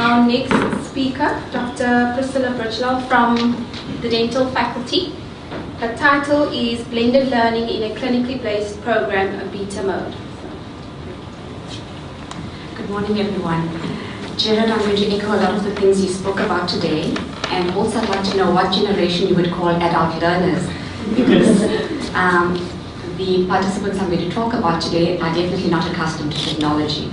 our next speaker, Dr. P Brijlal from the Dental Faculty. Her title is Blended Learning in a Clinically Based Program, a Beta Mode. Good morning, everyone. Jared, I'm going to echo a lot of the things you spoke about today, and also I'd like to know what generation you would call adult learners, because the participants I'm going to talk about today are definitely not accustomed to technology.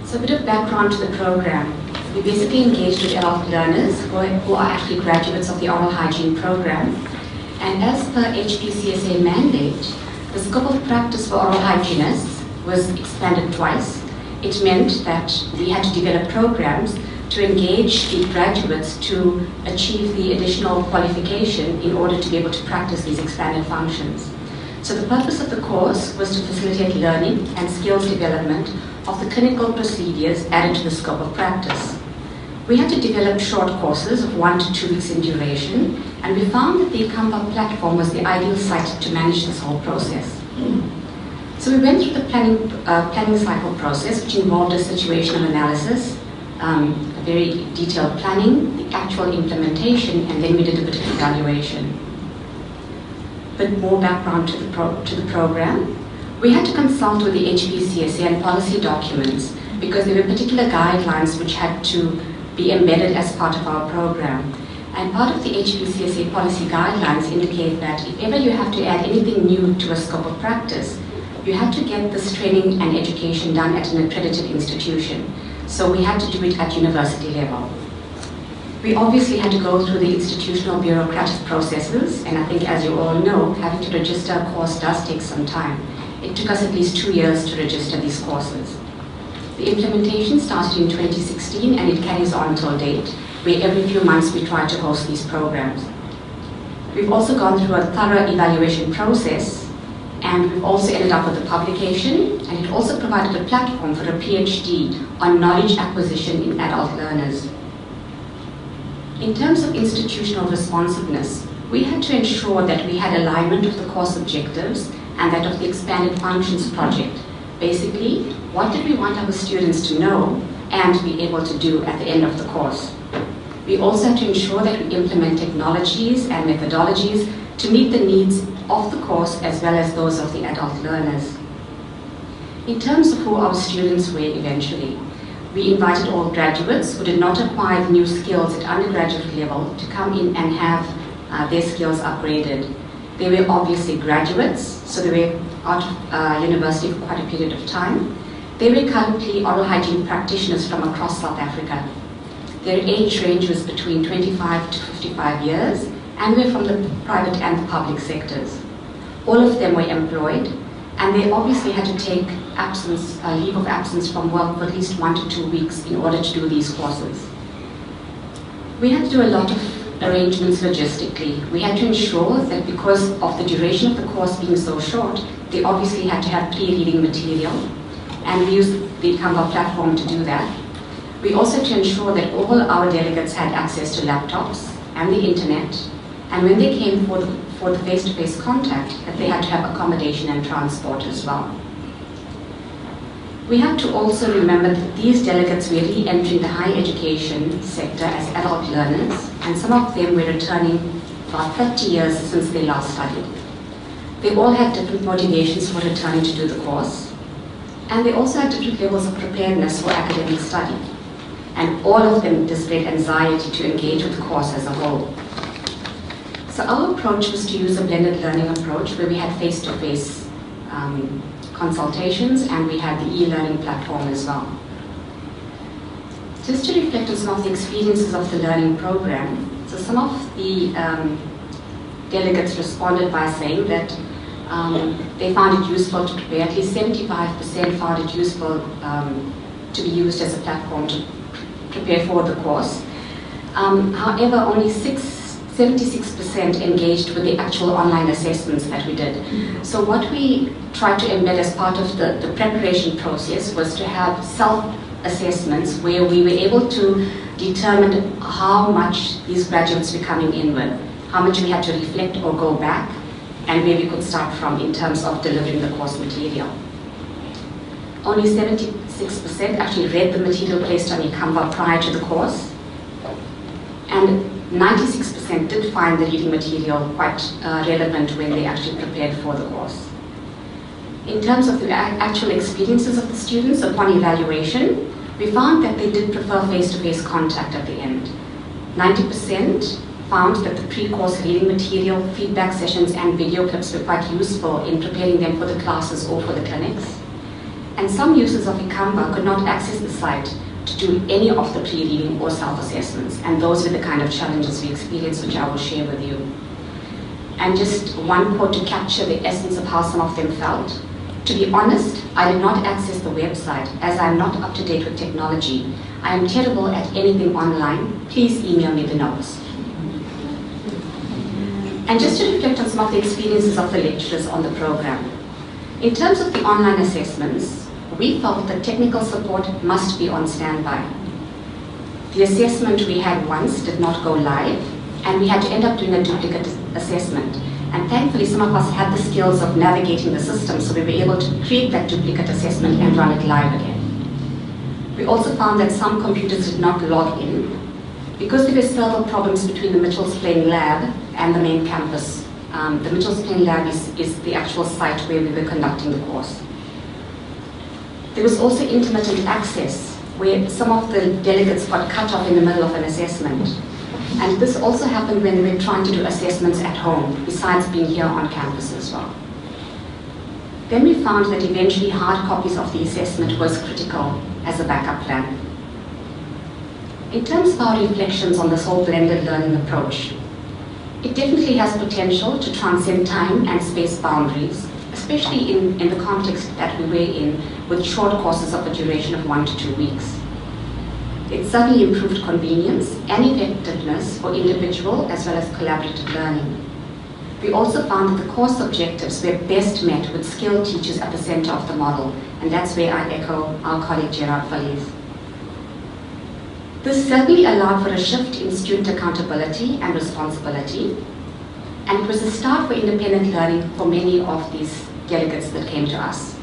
So a bit of background to the program. We basically engaged with adult learners who are actually graduates of the oral hygiene program, and as per HPCSA mandate, the scope of practice for oral hygienists was expanded twice. It meant that we had to develop programs to engage the graduates to achieve the additional qualification in order to be able to practice these expanded functions. So the purpose of the course was to facilitate learning and skills development of the clinical procedures added to the scope of practice. We had to develop short courses of 1 to 2 weeks in duration, and we found that the eColloquium platform was the ideal site to manage this whole process. So we went through the planning cycle process, which involved a situational analysis, a very detailed planning, the actual implementation, and then we did a bit of evaluation. But more background to the program. We had to consult with the HPCSA and policy documents because there were particular guidelines which had to be embedded as part of our program. And part of the HPCSA policy guidelines indicate that if ever you have to add anything new to a scope of practice, you have to get this training and education done at an accredited institution. So we had to do it at university level. We obviously had to go through the institutional bureaucratic processes, and I think, as you all know, having to register a course does take some time. It took us at least 2 years to register these courses. The implementation started in 2016 and it carries on till date, where every few months we try to host these programs. We've also gone through a thorough evaluation process, and we've also ended up with a publication, and it also provided a platform for a PhD on knowledge acquisition in adult learners. In terms of institutional responsiveness, we had to ensure that we had alignment of the course objectives and that of the expanded functions project. Basically, what did we want our students to know and be able to do at the end of the course? We also had to ensure that we implement technologies and methodologies to meet the needs of the course as well as those of the adult learners. In terms of who our students were eventually, we invited all graduates who did not acquire the new skills at undergraduate level to come in and have their skills upgraded. They were obviously graduates, so they were out of university for quite a period of time. They were currently oral hygiene practitioners from across South Africa. Their age range was between 25 to 55 years, and were from the private and the public sectors. All of them were employed, and they obviously had to take leave of absence from work for at least 1 to 2 weeks in order to do these courses. We had to do a lot of arrangements logistically. We had to ensure that because of the duration of the course being so short, they obviously had to have pre-reading material, and we used the eColloquium platform to do that. We also had to ensure that all our delegates had access to laptops and the internet, and when they came for the face-to-face contact, that they had to have accommodation and transport as well. We have to also remember that these delegates were re-entering the higher education sector as adult learners, and some of them were returning about 30 years since they last studied. They all had different motivations for returning to do the course, and they also had different levels of preparedness for academic study, and all of them displayed anxiety to engage with the course as a whole. So our approach was to use a blended learning approach where we had face-to-face consultations, and we had the e-learning platform as well. Just to reflect on some of the experiences of the learning program, so some of the delegates responded by saying that they found it useful to prepare. At least 75% found it useful to be used as a platform to prepare for the course. However, only 76% engaged with the actual online assessments that we did. So what we tried to embed as part of the preparation process was to have self-assessments where we were able to determine how much these graduates were coming in with, how much we had to reflect or go back, and where we could start from in terms of delivering the course material. Only 76% actually read the material placed on eCanva prior to the course. And 96% did find the reading material quite relevant when they actually prepared for the course. In terms of the actual experiences of the students upon evaluation, we found that they did prefer face-to-face contact at the end. 90% found that the pre-course reading material, feedback sessions, and video clips were quite useful in preparing them for the classes or for the clinics. And some users of eCanva could not access the site to do any of the pre-reading or self-assessments, and those were the kind of challenges we experienced, which I will share with you. And just one quote to capture the essence of how some of them felt. To be honest, I did not access the website as I am not up to date with technology. I am terrible at anything online. Please email me the notes. And just to reflect on some of the experiences of the lecturers on the program. In terms of the online assessments, we felt that technical support must be on standby. The assessment we had once did not go live, and we had to end up doing a duplicate assessment. And thankfully, some of us had the skills of navigating the system, so we were able to create that duplicate assessment and run it live again. We also found that some computers did not log in because there were several problems between the Mitchell's Plain lab and the main campus. The Mitchell's Plain lab is the actual site where we were conducting the course. There was also intermittent access, where some of the delegates got cut off in the middle of an assessment. And this also happened when we were trying to do assessments at home, besides being here on campus as well. Then we found that eventually hard copies of the assessment was critical as a backup plan. In terms of our reflections on this whole blended learning approach, it definitely has potential to transcend time and space boundaries, especially in the context that we were in, with short courses of a duration of 1 to 2 weeks. It certainly improved convenience and effectiveness for individual as well as collaborative learning. We also found that the course objectives were best met with skilled teachers at the center of the model, and that's where I echo our colleague Gerard Feliz. This certainly allowed for a shift in student accountability and responsibility, and it was a start for independent learning for many of these delegates that came to us.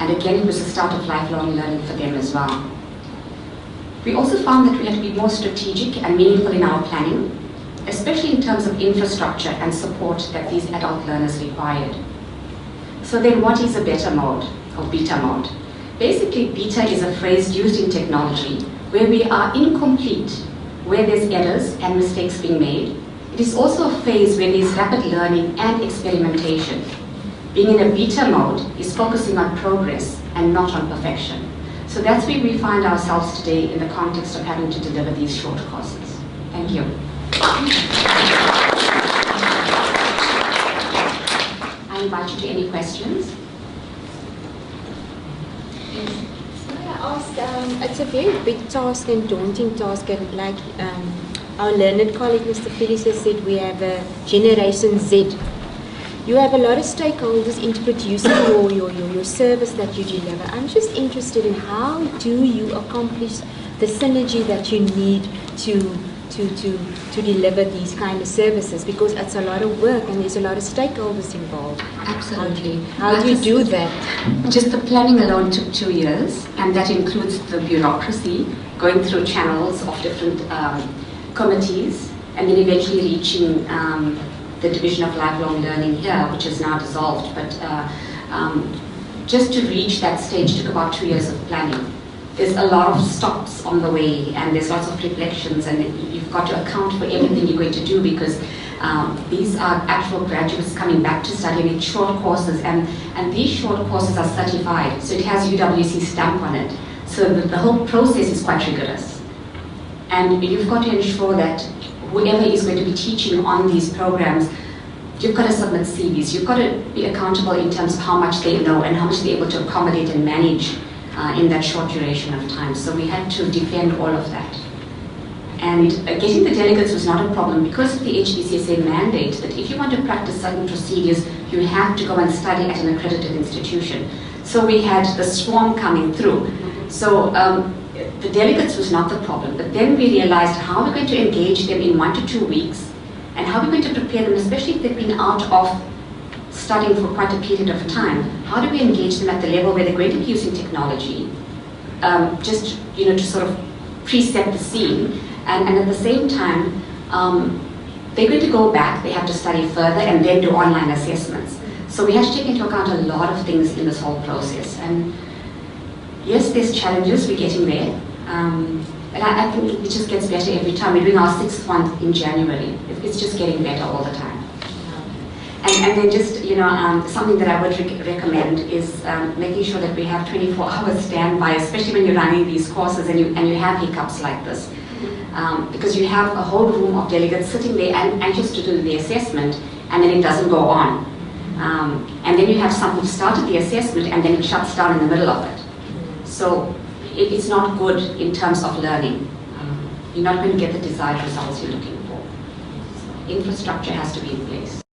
And again, it was the start of lifelong learning for them as well. We also found that we had to be more strategic and meaningful in our planning, especially in terms of infrastructure and support that these adult learners required. So then what is a beta mode, or beta mode? Basically, beta is a phrase used in technology where we are incomplete, where there's errors and mistakes being made. It is also a phase where there's rapid learning and experimentation. Being in a beta mode is focusing on progress and not on perfection. So that's where we find ourselves today in the context of having to deliver these short courses. Thank you. I invite you to any questions. So I asked, it's a very big task and daunting task, and like our learned colleague Mr. Phillips has said, we have a Generation Z. You have a lot of stakeholders into producing your service that you deliver. I'm just interested in how do you accomplish the synergy that you need to deliver these kind of services, because it's a lot of work and there's a lot of stakeholders involved. Absolutely. How do you do that? Just the planning alone took 2 years, and that includes the bureaucracy, going through channels of different committees, and then eventually reaching the Division of Lifelong Learning here, which is now dissolved. But just to reach that stage took about 2 years of planning. There's a lot of stops on the way, and there's lots of reflections, and you've got to account for everything you're going to do, because these are actual graduates coming back to study, and it's short courses, and these short courses are certified, so it has UWC stamp on it. So the whole process is quite rigorous. And you've got to ensure that whoever is going to be teaching on these programs, you've got to submit CVs. You've got to be accountable in terms of how much they know and how much they're able to accommodate and manage in that short duration of time. So we had to defend all of that. And getting the delegates was not a problem because of the HPCSA mandate that if you want to practice certain procedures, you have to go and study at an accredited institution. So we had the swarm coming through. So the delegates was not the problem, but then we realized how we're going to engage them in 1 to 2 weeks, and how we're going to prepare them, especially if they've been out of studying for quite a period of time, how do we engage them at the level where they're going to be using technology, just to sort of preset the scene, and at the same time, they're going to go back, they have to study further and then do online assessments. So we have to take into account a lot of things in this whole process. And yes, there's challenges, we're getting there. And I think it just gets better every time. We're doing our 6th one in January. It's just getting better all the time. And then just, something that I would recommend is making sure that we have 24-hour standby, especially when you're running these courses and you have hiccups like this. Because you have a whole room of delegates sitting there and anxious to do the assessment, and then it doesn't go on. And then you have some who've started the assessment and then it shuts down in the middle of it. So it's not good in terms of learning. You're not going to get the desired results you're looking for. So infrastructure has to be in place.